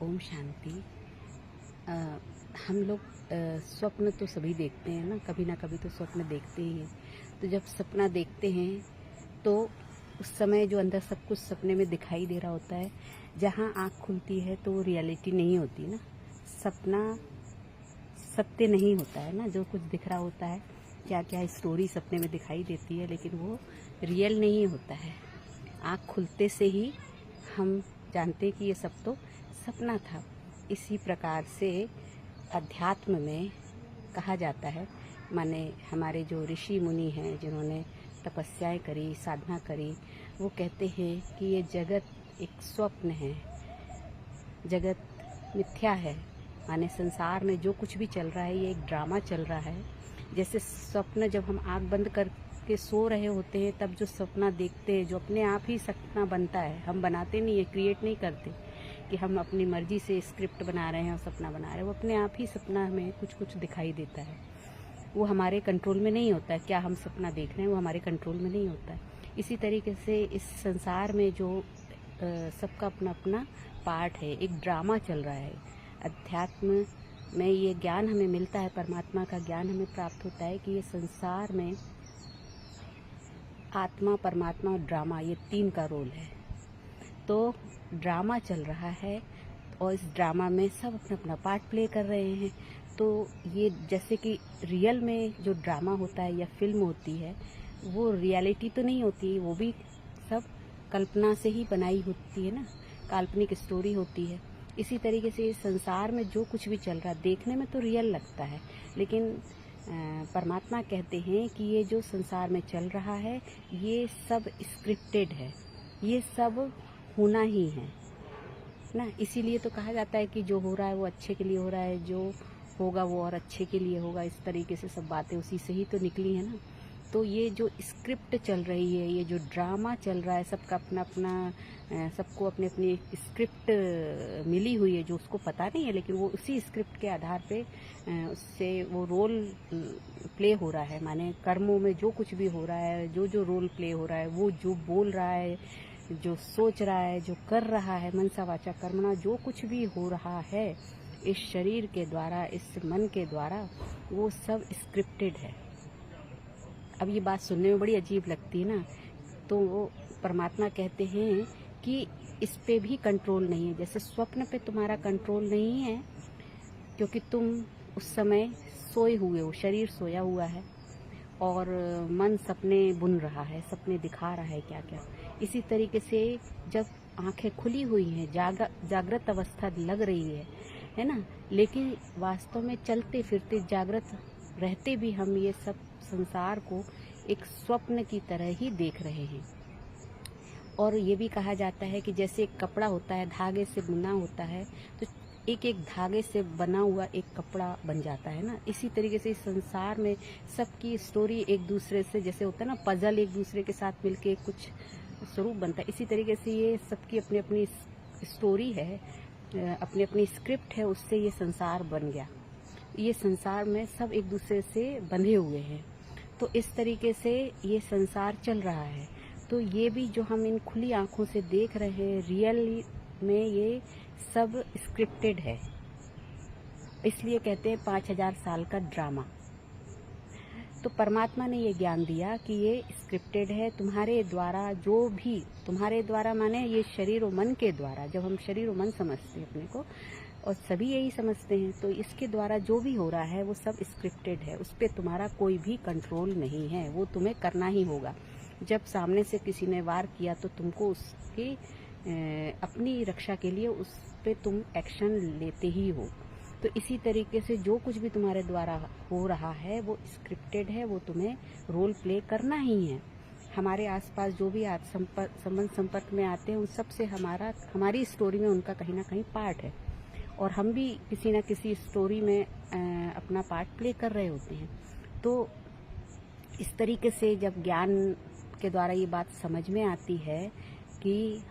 ओम शांति। हम लोग स्वप्न तो सभी देखते हैं ना कभी तो स्वप्न देखते ही हैं। तो जब सपना देखते हैं तो उस समय जो अंदर सब कुछ सपने में दिखाई दे रहा होता है, जहाँ आँख खुलती है तो वो रियलिटी नहीं होती ना। सपना सत्य नहीं होता है ना। जो कुछ दिख रहा होता है, क्या क्या स्टोरी सपने में दिखाई देती है, लेकिन वो रियल नहीं होता है। आँख खुलते से ही हम जानते कि ये सब तो सपना था। इसी प्रकार से अध्यात्म में कहा जाता है, माने हमारे जो ऋषि मुनि हैं जिन्होंने तपस्याएं करी, साधना करी, वो कहते हैं कि ये जगत एक स्वप्न है, जगत मिथ्या है। माने संसार में जो कुछ भी चल रहा है ये एक ड्रामा चल रहा है। जैसे स्वप्न, जब हम आँख बंद करके सो रहे होते हैं तब जो सपना देखते हैं, जो अपने आप ही सपना बनता है, हम बनाते नहीं है, क्रिएट नहीं करते कि हम अपनी मर्जी से स्क्रिप्ट बना रहे हैं और सपना बना रहे हैं। वो अपने आप ही सपना हमें कुछ कुछ दिखाई देता है। वो हमारे कंट्रोल में नहीं होता है। क्या हम सपना देख रहे हैं वो हमारे कंट्रोल में नहीं होता है। इसी तरीके से इस संसार में जो सबका अपना अपना पार्ट है, एक ड्रामा चल रहा है। अध्यात्म में ये ज्ञान हमें मिलता है, परमात्मा का ज्ञान हमें प्राप्त होता है कि ये संसार में आत्मा, परमात्मा और ड्रामा, ये तीन का रोल है। तो ड्रामा चल रहा है और इस ड्रामा में सब अपना अपना पार्ट प्ले कर रहे हैं। तो ये जैसे कि रियल में जो ड्रामा होता है या फिल्म होती है, वो रियलिटी तो नहीं होती, वो भी सब कल्पना से ही बनाई होती है ना, काल्पनिक स्टोरी होती है। इसी तरीके से इस संसार में जो कुछ भी चल रहा है देखने में तो रियल लगता है, लेकिन परमात्मा कहते हैं कि ये जो संसार में चल रहा है ये सब स्क्रिप्टेड है, ये सब होना ही है ना। इसीलिए तो कहा जाता है कि जो हो रहा है वो अच्छे के लिए हो रहा है, जो होगा वो और अच्छे के लिए होगा। इस तरीके से सब बातें उसी से ही तो निकली है ना। तो ये जो स्क्रिप्ट चल रही है, ये जो ड्रामा चल रहा है, सबका अपना अपना, सबको अपनी अपनी स्क्रिप्ट मिली हुई है जो उसको पता नहीं है, लेकिन वो उसी स्क्रिप्ट के आधार पे उससे वो रोल प्ले हो रहा है। माने कर्मों में जो कुछ भी हो रहा है, जो जो रोल प्ले हो रहा है, वो जो बोल रहा है, जो सोच रहा है, जो कर रहा है, मनसा वाचा कर्मणा, जो कुछ भी हो रहा है इस शरीर के द्वारा, इस मन के द्वारा, वो सब स्क्रिप्टेड है। अब ये बात सुनने में बड़ी अजीब लगती है ना। तो वो परमात्मा कहते हैं कि इस पे भी कंट्रोल नहीं है। जैसे स्वप्न पे तुम्हारा कंट्रोल नहीं है क्योंकि तुम उस समय सोए हुए हो, शरीर सोया हुआ है और मन सपने बुन रहा है, सपने दिखा रहा है क्या क्या। इसी तरीके से जब आंखें खुली हुई हैं, जागृत अवस्था लग रही है ना, लेकिन वास्तव में चलते फिरते जागृत रहते भी हम ये सब संसार को एक स्वप्न की तरह ही देख रहे हैं। और ये भी कहा जाता है कि जैसे एक कपड़ा होता है, धागे से बुना होता है, तो एक एक धागे से बना हुआ एक कपड़ा बन जाता है ना। इसी तरीके से इस संसार में सबकी स्टोरी एक दूसरे से, जैसे होता है ना पजल, एक दूसरे के साथ मिलके कुछ स्वरूप बनता है। इसी तरीके से ये सबकी अपनी अपनी स्टोरी है, अपनी अपनी स्क्रिप्ट है, उससे ये संसार बन गया। ये संसार में सब एक दूसरे से बंधे हुए हैं। तो इस तरीके से ये संसार चल रहा है। तो ये भी जो हम इन खुली आंखों से देख रहे हैं, रियल में ये सब स्क्रिप्टेड है। इसलिए कहते हैं 5000 साल का ड्रामा। तो परमात्मा ने ये ज्ञान दिया कि ये स्क्रिप्टेड है तुम्हारे द्वारा, जो भी तुम्हारे द्वारा, माने ये शरीर और मन के द्वारा। जब हम शरीर और मन समझते हैं अपने को, और सभी यही समझते हैं, तो इसके द्वारा जो भी हो रहा है वो सब स्क्रिप्टेड है। उस पर तुम्हारा कोई भी कंट्रोल नहीं है, वो तुम्हें करना ही होगा। जब सामने से किसी ने वार किया तो तुमको उसकी अपनी रक्षा के लिए उस पर तुम एक्शन लेते ही हो। तो इसी तरीके से जो कुछ भी तुम्हारे द्वारा हो रहा है वो स्क्रिप्टेड है, वो तुम्हें रोल प्ले करना ही है। हमारे आसपास जो भी संबंध संपर्क में आते हैं उन सब से हमारी स्टोरी में उनका कहीं ना कहीं पार्ट है, और हम भी किसी न किसी स्टोरी में अपना पार्ट प्ले कर रहे होते हैं। तो इस तरीके से जब ज्ञान के द्वारा ये बात समझ में आती है कि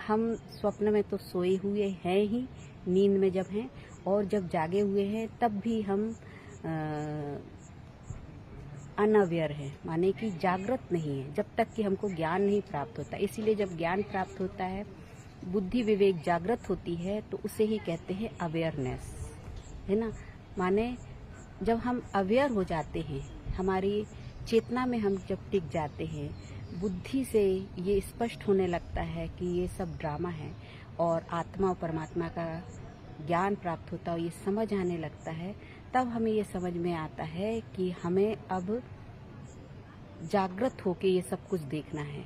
हम स्वप्न में तो सोए हुए हैं ही, नींद में जब हैं, और जब जागे हुए हैं तब भी हम अनअवेयर है, माने कि जागृत नहीं है, जब तक कि हमको ज्ञान नहीं प्राप्त होता। इसीलिए जब ज्ञान प्राप्त होता है, बुद्धि विवेक जागृत होती है तो उसे ही कहते हैं अवेयरनेस, है ना। माने जब हम अवेयर हो जाते हैं, हमारी चेतना में हम जब टिक जाते हैं, बुद्धि से ये स्पष्ट होने लगता है कि ये सब ड्रामा है और आत्मा और परमात्मा का ज्ञान प्राप्त होता है, ये समझ आने लगता है, तब हमें ये समझ में आता है कि हमें अब जागृत होके ये सब कुछ देखना है।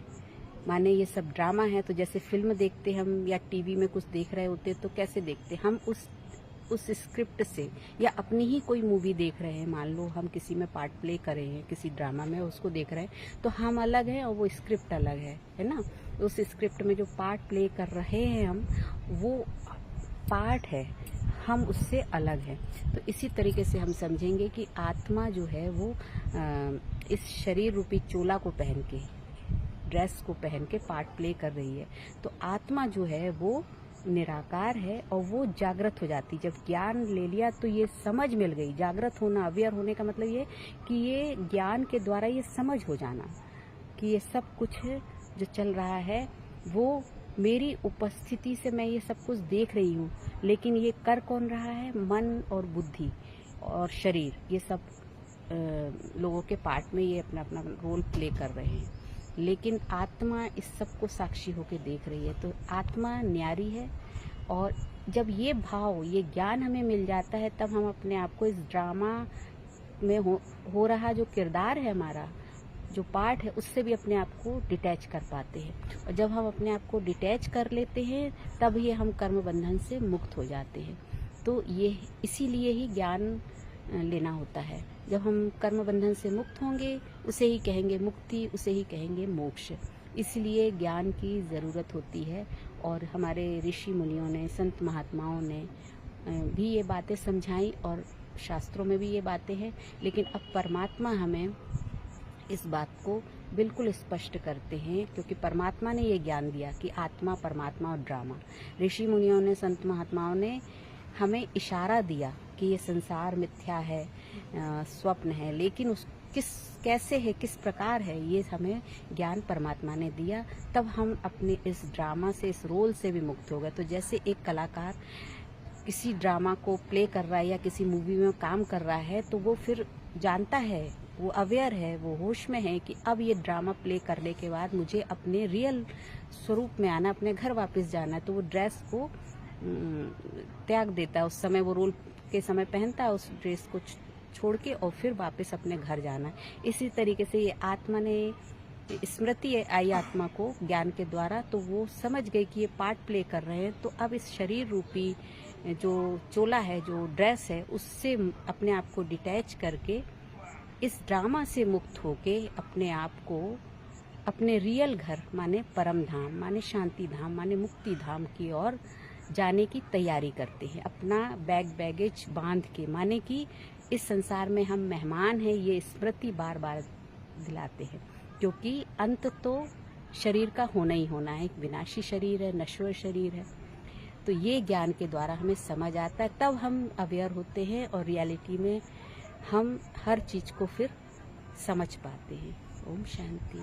माने ये सब ड्रामा है, तो जैसे फिल्म देखते हम या टीवी में कुछ देख रहे होते तो कैसे देखते हम, उस स्क्रिप्ट से, या अपनी ही कोई मूवी देख रहे हैं, मान लो हम किसी में पार्ट प्ले कर रहे हैं, किसी ड्रामा में उसको देख रहे हैं, तो हम अलग हैं और वो स्क्रिप्ट अलग है ना। उस स्क्रिप्ट में जो पार्ट प्ले कर रहे हैं हम, वो पार्ट है, हम उससे अलग हैं। तो इसी तरीके से हम समझेंगे कि आत्मा जो है वो इस शरीर रूपी चोला को पहन के, ड्रेस को पहन के पार्ट प्ले कर रही है। तो आत्मा जो है वो निराकार है और वो जागृत हो जाती। जब ज्ञान ले लिया तो ये समझ मिल गई। जागृत होना, अवेयर होने का मतलब ये कि ये ज्ञान के द्वारा ये समझ हो जाना कि ये सब कुछ जो चल रहा है वो मेरी उपस्थिति से मैं ये सब कुछ देख रही हूँ, लेकिन ये कर कौन रहा है? मन और बुद्धि और शरीर, ये सब लोगों के पार्ट में ये अपना अपना रोल प्ले कर रहे हैं, लेकिन आत्मा इस सब को साक्षी होकर देख रही है। तो आत्मा न्यारी है। और जब ये भाव, ये ज्ञान हमें मिल जाता है, तब हम अपने आप को इस ड्रामा में हो रहा जो किरदार है, हमारा जो पार्ट है, उससे भी अपने आप को डिटैच कर पाते हैं। और जब हम अपने आप को डिटैच कर लेते हैं, तब ये हम कर्म बंधन से मुक्त हो जाते हैं। तो ये इसीलिए ही ज्ञान लेना होता है। जब हम कर्म बंधन से मुक्त होंगे, उसे ही कहेंगे मुक्ति, उसे ही कहेंगे मोक्ष। इसलिए ज्ञान की ज़रूरत होती है। और हमारे ऋषि मुनियों ने, संत महात्माओं ने भी ये बातें समझाई और शास्त्रों में भी ये बातें हैं। लेकिन अब परमात्मा हमें इस बात को बिल्कुल स्पष्ट करते हैं, क्योंकि परमात्मा ने ये ज्ञान दिया कि आत्मा, परमात्मा और ड्रामा। ऋषि मुनियों ने, संत महात्माओं ने हमें इशारा दिया कि ये संसार मिथ्या है, स्वप्न है, लेकिन कैसे है, किस प्रकार है, ये हमें ज्ञान परमात्मा ने दिया। तब हम अपने इस ड्रामा से, इस रोल से भी मुक्त हो गए। तो जैसे एक कलाकार किसी ड्रामा को प्ले कर रहा है या किसी मूवी में काम कर रहा है, तो वो फिर जानता है, वो अवेयर है, वो होश में है कि अब ये ड्रामा प्ले करने के बाद मुझे अपने रियल स्वरूप में आना, अपने घर वापस जाना है। तो वो ड्रेस को त्याग देता है, उस समय वो रोल के समय पहनता है उस ड्रेस को छोड़ के, और फिर वापस अपने घर जाना है। इसी तरीके से ये आत्मा ने स्मृति आई आत्मा को ज्ञान के द्वारा, तो वो समझ गई कि ये पार्ट प्ले कर रहे हैं। तो अब इस शरीर रूपी जो चोला है, जो ड्रेस है, उससे अपने आप को डिटैच करके, इस ड्रामा से मुक्त होके अपने आप को अपने रियल घर, माने परम धाम, माने शांति धाम, माने मुक्ति धाम की ओर जाने की तैयारी करते हैं। अपना बैगेज बांध के, माने कि इस संसार में हम मेहमान हैं, ये स्मृति बार बार दिलाते हैं। क्योंकि अंत तो शरीर का होना ही होना है, एक विनाशी शरीर है, नश्वर शरीर है। तो ये ज्ञान के द्वारा हमें समझ आता है, तब हम अवेयर होते हैं और रियलिटी में हम हर चीज को फिर समझ पाते हैं। ओम शांति।